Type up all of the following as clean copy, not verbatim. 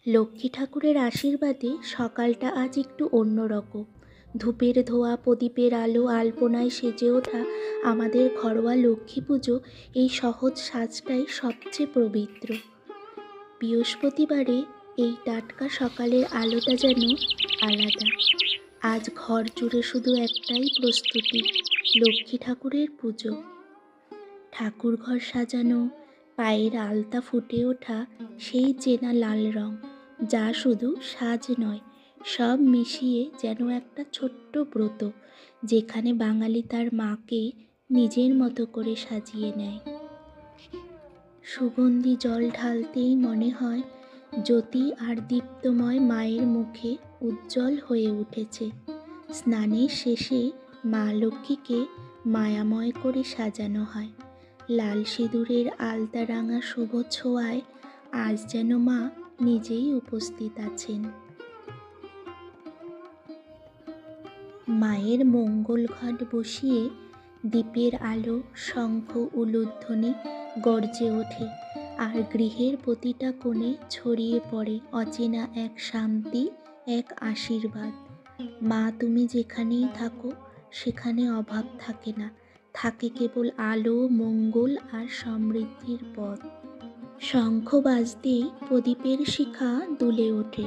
লক্ষ্মী ঠাকুরের আশীর্বাদে সকালটা আজ একটু অন্যরকম। ধূপের ধোয়া, প্রদীপের আলো, আলপনায় সেজে ওঠা আমাদের ঘরোয়া লক্ষ্মী পুজো, এই সহজ সাজটাই সবচেয়ে পবিত্র। বৃহস্পতিবারে এই টাটকা সকালের আলোটা যেন আলাদা। আজ ঘর জুড়ে শুধু একটাই প্রস্তুতি, লক্ষ্মী ঠাকুরের পুজো। ঠাকুরঘর সাজানো, পায়ের আলতা ফুটে ওঠা সেই চেনা লাল রং, যা শুধু সাজ নয়, সব মিশিয়ে যেন একটা ছোট্ট ব্রত, যেখানে বাঙালি তার মাকে নিজের মতো করে সাজিয়ে নেয়। সুগন্ধি জল ঢালতেই মনে হয় জ্যোতি আর দীপ্তময় মায়ের মুখে উজ্জ্বল হয়ে উঠেছে। স্নানের শেষে মা লক্ষ্মীকে মায়াময় করে সাজানো হয়। লাল সিঁদুরের আলতা রাঙা শুভ ছোঁয়ায় আজ যেন মা নিজেই উপস্থিত আছেন। মায়ের মঙ্গল ঘট বসিয়ে দীপের আলো, শঙ্খ উলুধ্বনি গর্জে ওঠে, আর গৃহের প্রতিটা কোণে ছড়িয়ে পড়ে অচেনা এক শান্তি, এক আশীর্বাদ। মা, তুমি যেখানেই থাকো সেখানে অভাব থাকে না, থাকে কেবল আলো, মঙ্গল আর সমৃদ্ধির পথ। শঙ্খ বাজতেই প্রদীপের শিখা দুলে ওঠে,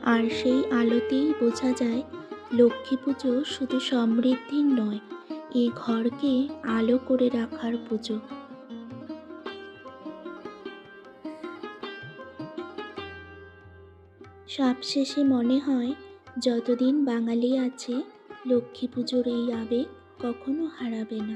আর সেই আলোতেই বোঝা যায় লক্ষ্মী পুজো শুধু সমৃদ্ধির নয়, এই ঘরকে আলো করে রাখার পুজো। সবশেষে মনে হয়, যতদিন বাঙালি আছে, লক্ষ্মী পুজোর এই আবেগ কখনো হারাবে না।